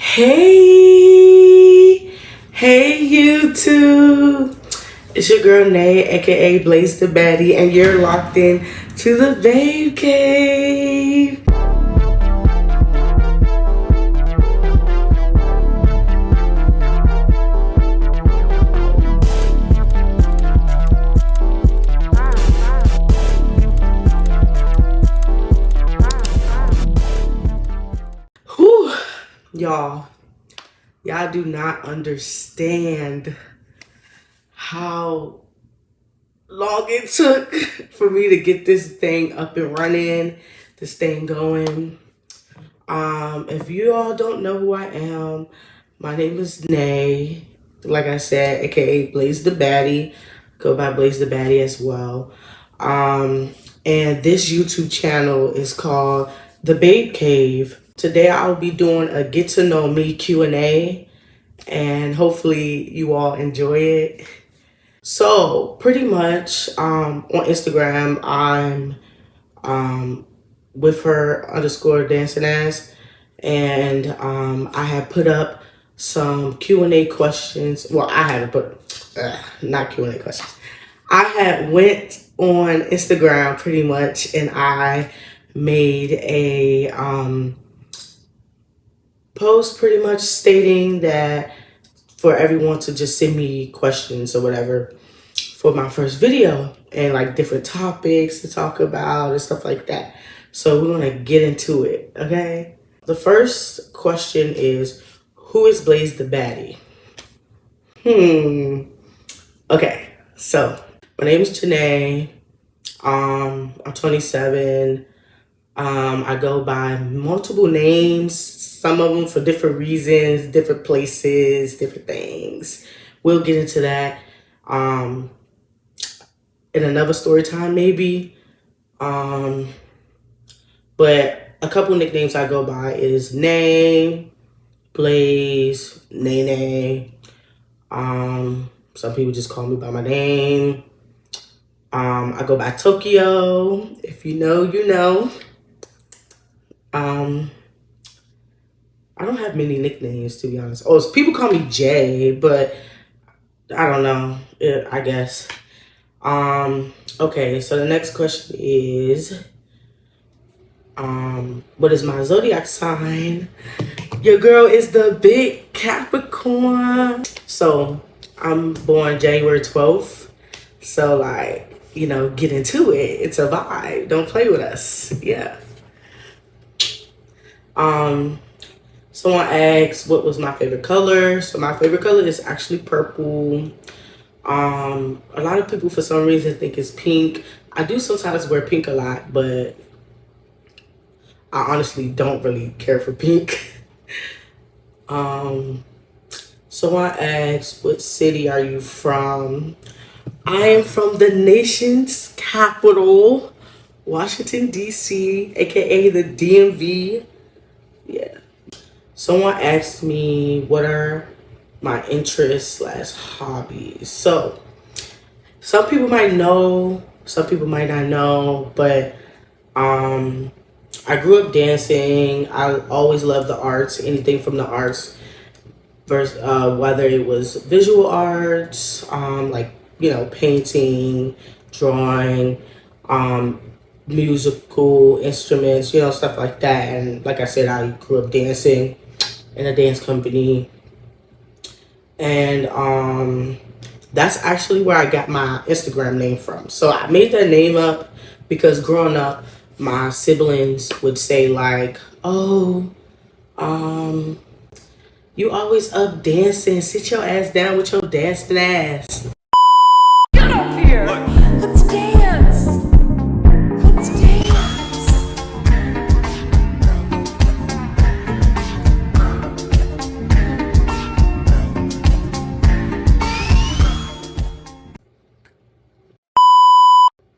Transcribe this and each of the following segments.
Hey, hey YouTube. It's your girl Nay, aka Blazedabaddie, and you're locked in to the Babe Cave. Whew, y'all do not understand how long it took for me to get this thing up and running, this thing going. If you all don't know who I am, my name is Nay. Like I said, aka Blazedabaddie. Go by Blazedabaddie as well. And this YouTube channel is called The Babe Cave. Today I'll be doing a get to know me Q&A, and hopefully you all enjoy it. So pretty much on Instagram I'm with her _ dancing ass, and I had put up some Q&A questions. Well, I haven't put not Q&A questions. I had went on Instagram pretty much, and I made a post pretty much stating that for everyone to just send me questions or whatever for my first video, and like different topics to talk about and stuff like that. So we're gonna get into it, okay? The first question is, who is Blazedabaddie? Okay, so my name is Janae. I'm 27. I go by multiple names, some of them for different reasons, different places, different things. We'll get into that in another story time maybe. But a couple nicknames I go by is Nay, Blaze, Nene. Some people just call me by my name. I go by Tokyo. If you know, you know. I don't have many nicknames, to be honest. Oh, people call me Jay, but I don't know. I guess. Okay, so the next question is, what is my zodiac sign? Your girl is the big Capricorn. So I'm born January 12th. So like, you know, get into it. It's a vibe. Don't play with us. Yeah. Someone asked what was my favorite color. So my favorite color is actually purple. A lot of people for some reason think it's pink. I do sometimes wear pink a lot, but I honestly don't really care for pink. Someone asked, what city are you from? I am from the nation's capital, Washington, D.C., aka the DMV. Yeah. Someone asked me what are my interests / hobbies. So some people might know, some people might not know, but I grew up dancing. I always loved the arts, anything from the arts, whether it was visual arts, like, you know, painting, drawing, musical instruments, you know, stuff like that. And like I said, I grew up dancing in a dance company. And that's actually where I got my Instagram name from. So I made that name up because growing up, my siblings would say like, oh, you always up dancing, sit your ass down with your dancing ass. Get up here! Let's dance! Let's dance!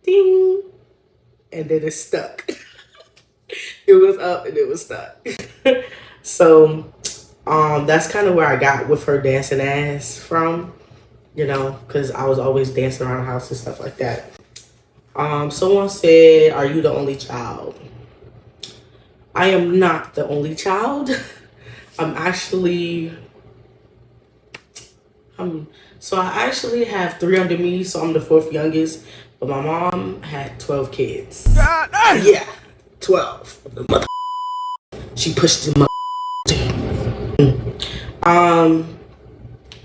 Ding! And then it stuck. It was up and it was stuck. So that's kind of where I got with her dancing ass from, you know, because I was always dancing around the house and stuff like that. Someone said, are you the only child? I am not the only child. I'm actually, so I actually have 3 under me, so I'm the 4th youngest. But my mom had 12 kids. Yeah, 12. The mother. She pushed the mother.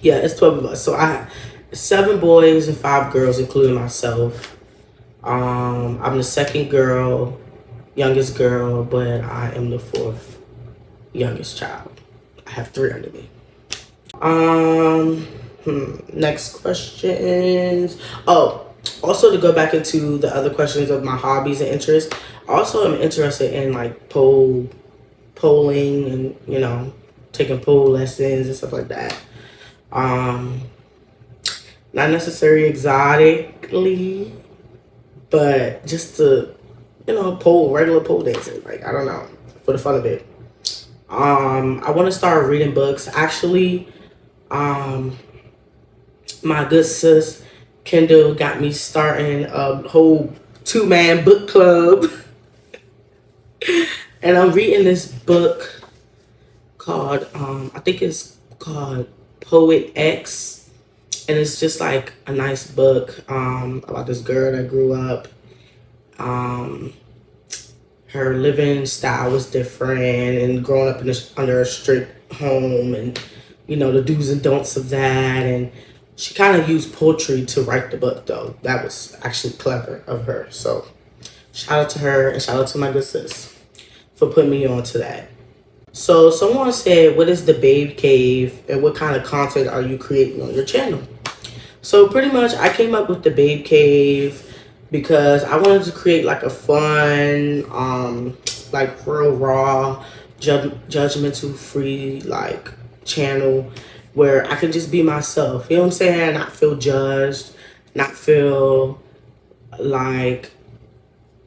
Yeah, it's 12 of us. So I have 7 boys and 5 girls, including myself. I'm the 2nd girl, youngest girl, but I am the 4th youngest child. I have 3 under me. Next questions. Oh, also to go back into the other questions of my hobbies and interests. Also, I'm interested in like polling and taking pole lessons and stuff like that. Not necessarily exotically, but just to regular pole dancing. Like, I don't know, for the fun of it. I want to start reading books. Actually, my good sis Kendall got me starting a whole 2-man book club. And I'm reading this book called I think it's called Poet X, and it's just like a nice book about this girl that grew up. Her living style was different, and growing up under a strict home, and the do's and don'ts of that. And she kind of used poetry to write the book, though. That was actually clever of her. So shout out to her, and shout out to my good sis for putting me on to that. So someone said, what is the Babe Cave, and what kind of content are you creating on your channel? So pretty much I came up with the Babe Cave because I wanted to create like a fun, like real raw, judgmental free like channel where I can just be myself. You know what I'm saying? Not feel judged, not feel like,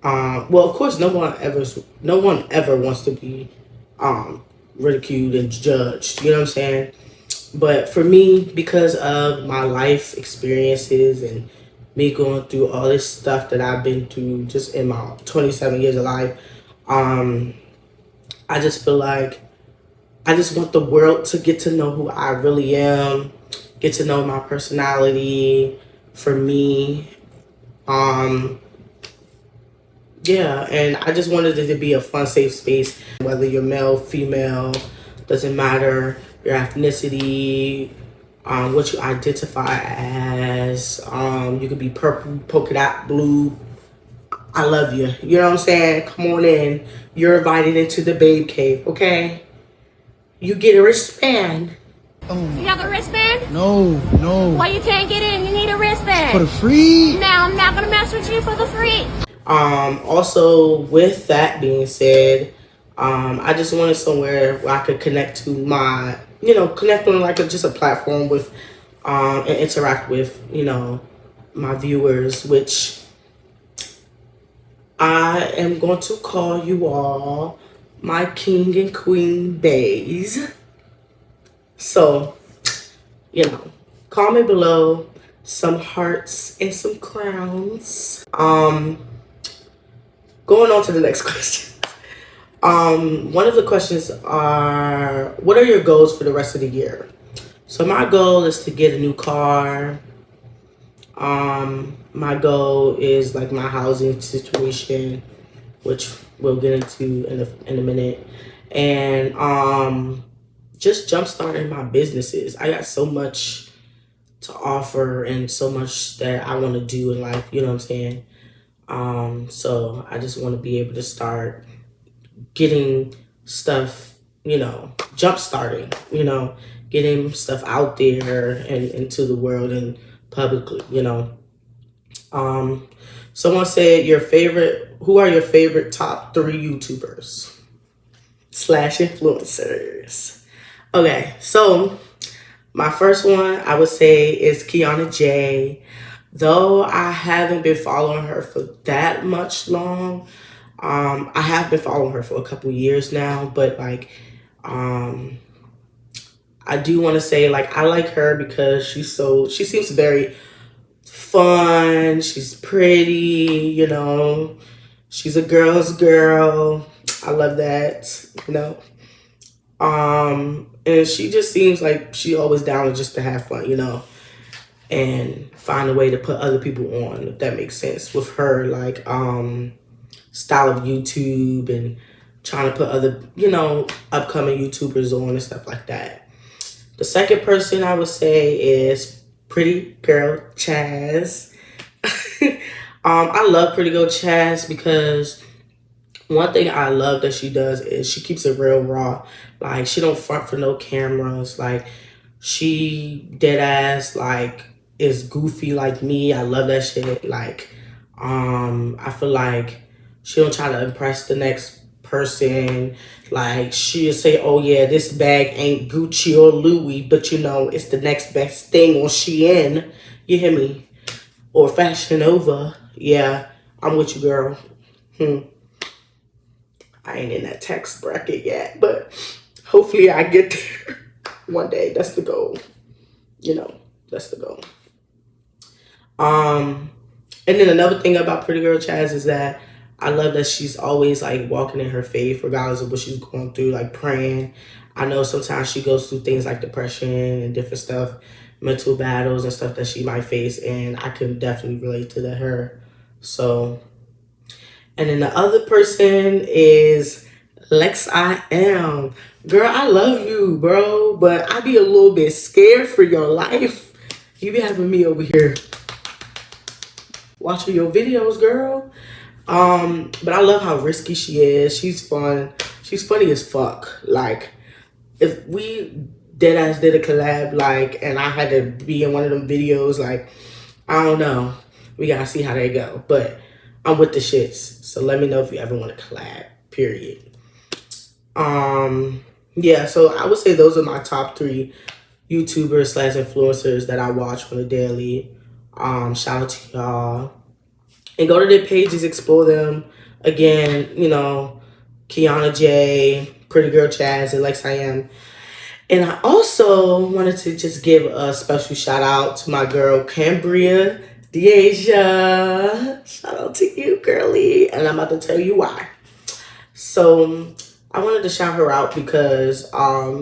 well, of course, no one ever wants to be ridiculed and judged. You know what I'm saying? But for me, because of my life experiences and me going through all this stuff that I've been through just in my 27 years of life, I just feel like I just want the world to get to know who I really am, get to know my personality for me. Yeah, and I just wanted it to be a fun, safe space. Whether you're male, female, doesn't matter. Your ethnicity, what you identify as. You could be purple, polka dot, blue. I love you. You know what I'm saying? Come on in. You're invited into the Babe Cave, okay? You get a wristband. You have a wristband? No. Why you can't get in? You need a wristband. For the free? Now I'm not gonna mess with you for the free. Also, with that being said, I just wanted somewhere where I could connect to my, connect on like just a platform with, and interact with, my viewers, which I am going to call you all my king and queen bays. So, comment below some hearts and some crowns. Going on to the next question. One of the questions are, what are your goals for the rest of the year? So my goal is to get a new car. My goal is like my housing situation, which we'll get into in a minute. And just jumpstarting my businesses. I got so much to offer and so much that I want to do in life, you know what I'm saying? So I just want to be able to start getting stuff, jump starting, getting stuff out there and into the world and publicly, Someone said who are your favorite top 3 YouTubers / influencers? Okay, so my first one I would say is Kiana J. Though I haven't been following her for that much long, I have been following her for a couple years now, but like, I do want to say like I like her because she seems very fun. She's pretty, she's a girl's girl. I love that, And she just seems like she always down just to have fun, and find a way to put other people on, if that makes sense, with her like style of YouTube and trying to put other, upcoming YouTubers on and stuff like that. The second person I would say is Pretty Girl Chaz. I love Pretty Girl Chaz because one thing I love that she does is she keeps it real raw. Like, she don't front for no cameras. Like, she dead ass, like, is goofy like me. I love that shit. Like, I feel like she don't try to impress the next person. Like, she'll say, oh yeah, this bag ain't Gucci or Louis, but it's the next best thing on Shein. You hear me? Or Fashion Nova. Yeah, I'm with you, girl. I ain't in that tax bracket yet, but hopefully I get there one day. That's the goal. That's the goal. And then another thing about Pretty Girl Chaz is that I love that she's always like walking in her faith, regardless of what she's going through, like praying. I know sometimes she goes through things like depression and different stuff, mental battles and stuff that she might face, and I can definitely relate to her. So, and then the other person is Lex I Am. Girl, I love you, bro, but I be a little bit scared for your life. You be having me over here watching your videos, girl. But I love how risky she is. She's fun. She's funny as fuck. Like, if we deadass did a collab, like, and I had to be in one of them videos, like, I don't know. We gotta see how they go. But I'm with the shits. So let me know if you ever want to collab, period. Yeah, so I would say those are my top 3 YouTubers / influencers that I watch on a daily. Shout out to y'all. And go to their pages, explore them. Again, Kiana J, Pretty Girl Chaz, and Lex I Am. And I also wanted to just give a special shout out to my girl, Cambria Deasia. Shout out to you, girly. And I'm about to tell you why. So I wanted to shout her out because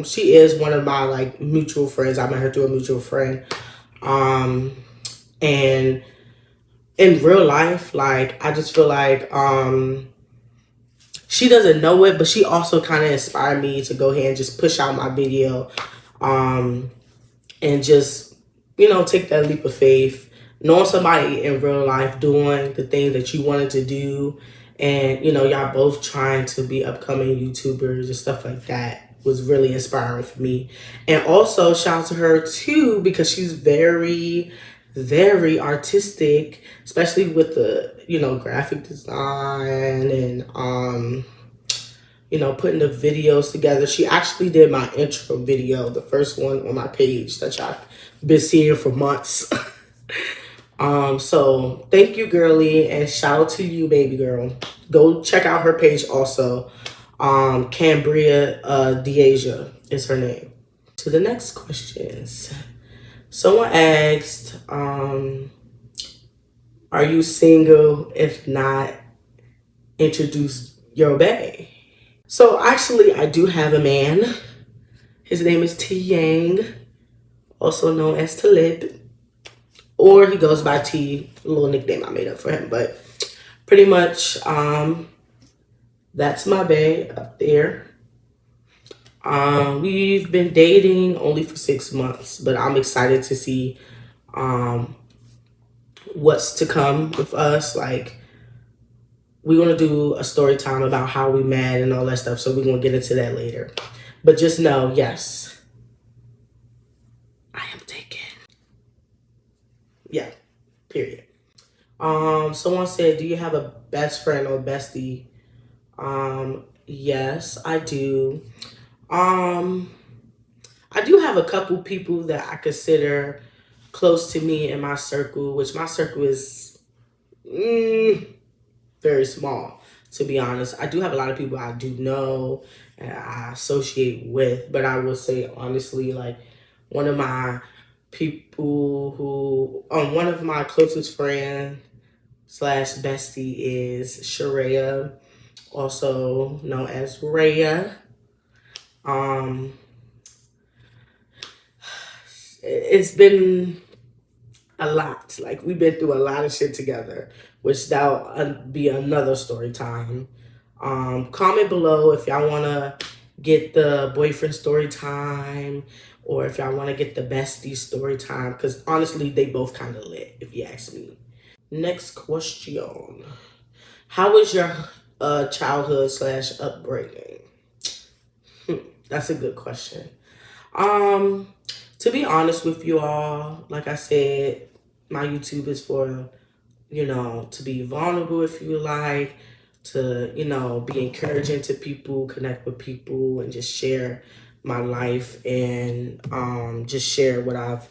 she is one of my like mutual friends. I met her through a mutual friend. And in real life, like, I just feel like she doesn't know it, but she also kind of inspired me to go ahead and just push out my video and just, take that leap of faith. Knowing somebody in real life doing the things that you wanted to do, and, y'all both trying to be upcoming YouTubers and stuff like that was really inspiring for me. And also, shout out to her, too, because she's very artistic, especially with the, graphic design and, putting the videos together. She actually did my intro video, the first one on my page that y'all been seeing for months. So thank you, girly, and shout out to you, baby girl. Go check out her page also. Cambria Deasia is her name. To the next questions. Someone asked, are you single? If not, introduce your bae. So actually, I do have a man. His name is T Yang, also known as Talib. Or he goes by T, a little nickname I made up for him. But pretty much, that's my bae up there. We've been dating only for 6 months, but I'm excited to see what's to come with us. Like, we're going to do a story time about how we met and all that stuff, so we're going to get into that later. But just know, yes, I am taken. Yeah, period. Someone said, do you have a best friend or bestie? Yes, I do. I do have a couple people that I consider close to me in my circle, which my circle is very small, to be honest. I do have a lot of people I do know and I associate with, but I will say honestly, like, one of my people who, one of my closest friends / bestie is Sharia, also known as Raya. Um, it's been a lot. Like, we've been through a lot of shit together, which that'll be another story time. Comment below if y'all want to get the boyfriend story time, or if y'all want to get the bestie story time, because honestly, they both kind of lit, if you ask me. Next question. How was your childhood / upbringing? That's a good question. To be honest with you all, like I said, my YouTube is for, to be vulnerable if you like, to, be encouraging to people, connect with people, and just share my life and just share what I've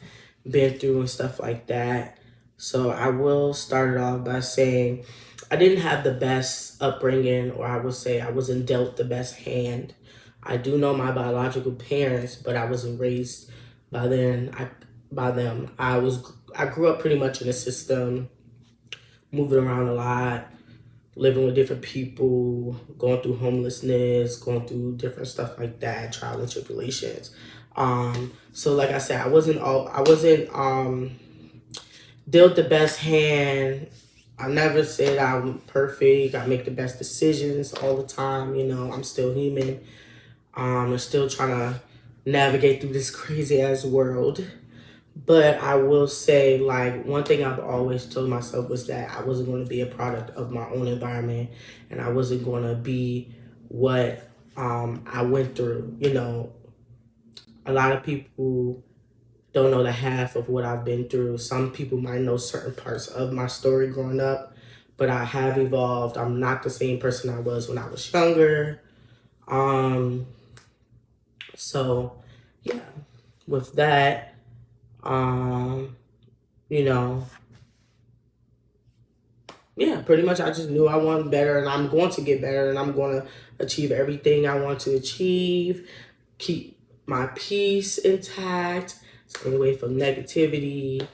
been through and stuff like that. So I will start it off by saying I didn't have the best upbringing, or I would say I wasn't dealt the best hand. I do know my biological parents, but I wasn't raised by them. I grew up pretty much in a system, moving around a lot, living with different people, going through homelessness, going through different stuff like that, trial and tribulations. So like I said, I wasn't dealt the best hand. I never said I'm perfect. I make the best decisions all the time. I'm still human. I'm still trying to navigate through this crazy ass world. But I will say, like, one thing I've always told myself was that I wasn't going to be a product of my own environment, and I wasn't going to be what I went through. A lot of people don't know the half of what I've been through. Some people might know certain parts of my story growing up, but I have evolved. I'm not the same person I was when I was younger. So yeah, with that, yeah, pretty much I just knew I wanted better, and I'm going to get better, and I'm going to achieve everything I want to achieve, keep my peace intact, stay away from negativity,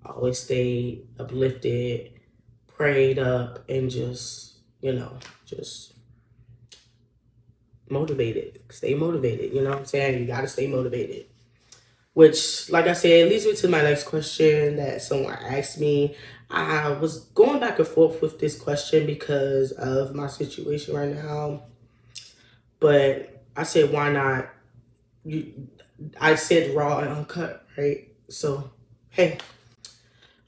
always stay uplifted, prayed up, and just motivated. Stay motivated, you know what I'm saying? You got to stay motivated. Which, like I said, leads me to my next question that someone asked me. I was going back and forth with this question because of my situation right now. But I said, why not? I said raw and uncut, right? So, hey.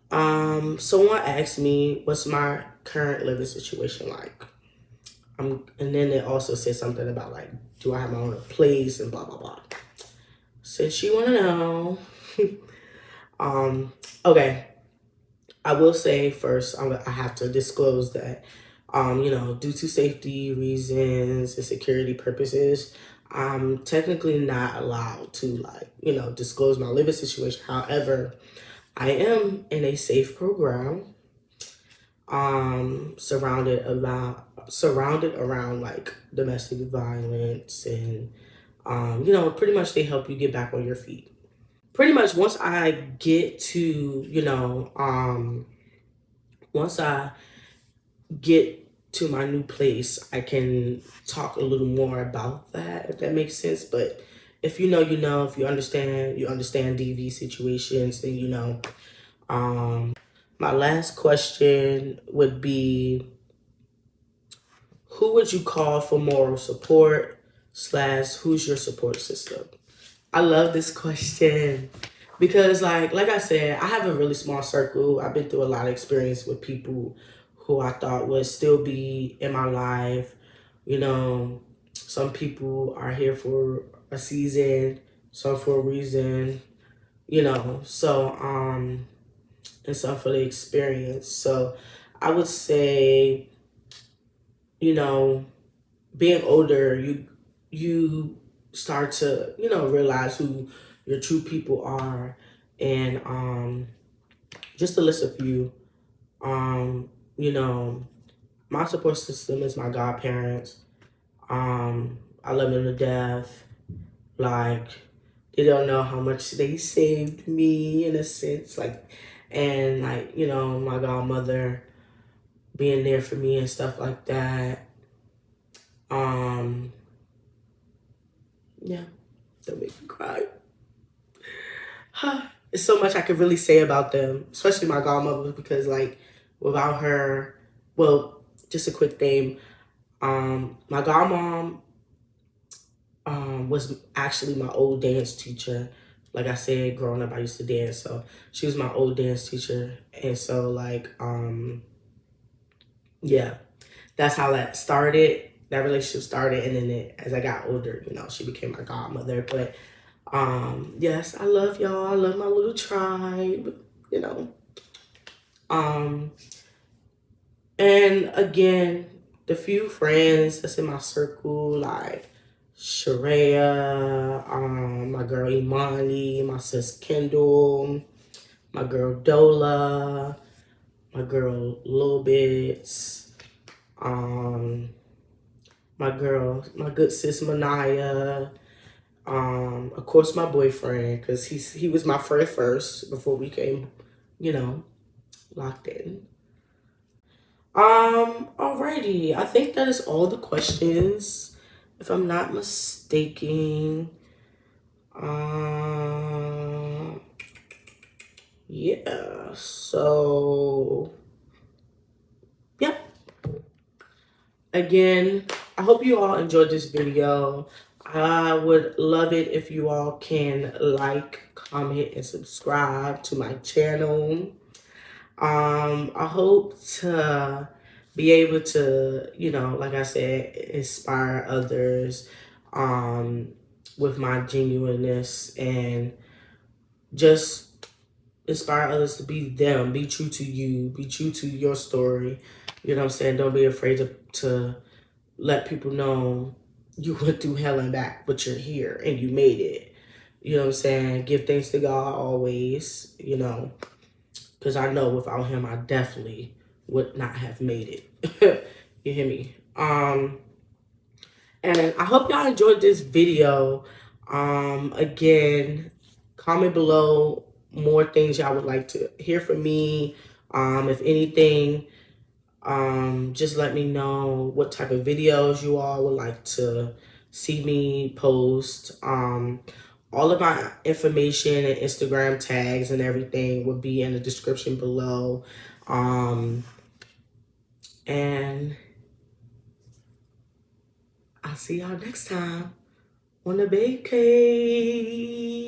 Someone asked me, what's my current living situation like? And then it also said something about, like, do I have my own place and blah, blah, blah. Since you want to know, okay, I will say first, I have to disclose that, due to safety reasons and security purposes, I'm technically not allowed to, disclose my living situation. However, I am in a safe program, surrounded around like domestic violence and, pretty much they help you get back on your feet. Pretty much once I get to, once I get to my new place, I can talk a little more about that, if that makes sense. But if you know, if you understand DV situations, then you know. My last question would be, who would you call for moral support / who's your support system? I love this question because like I said, I have a really small circle. I've been through a lot of experience with people who I thought would still be in my life. Some people are here for a season, some for a reason, so, and some for the experience. So I would say, being older, you start to, realize who your true people are. And just to list a few, my support system is my godparents. I love them to death. Like, they don't know how much they saved me in a sense. Like, and like, my godmother being there for me and stuff like that. yeah, don't make me cry. There's so much I could really say about them, especially my godmother, because like without her, well, just a quick thing. My godmom was actually my old dance teacher. Like I said, growing up, I used to dance, so she was my old dance teacher, and so like yeah, that's how that started. That relationship started, and then as I got older, you know, she became my godmother. But yes, I love y'all. I love my little tribe, you know. And again, the few friends that's in my circle, like Sharia, my girl Imani, my sis Kendall, my girl Dola, my girl Lil Bits, my good sis Manaya, of course my boyfriend, because he was my first before we came, you know, locked in. Alrighty. I think that is all the questions, if I'm not mistaken. Yeah, so yeah. Again, I hope you all enjoyed this video. I would love it if you all can like, comment, and subscribe to my channel. I hope to be able to, you know, like I said, inspire others with my genuineness, and just inspire others to be them, be true to you, be true to your story. You know what I'm saying? Don't be afraid to let people know you went through hell and back, but you're here and you made it. You know what I'm saying? Give thanks to God always, you know. Because I know without him, I definitely would not have made it. You hear me? And I hope y'all enjoyed this video. Again, comment below more things y'all would like to hear from me. If anything, just let me know what type of videos you all would like to see me post. All of my information and Instagram tags and everything will be in the description below. And I'll see y'all next time on the bake cake.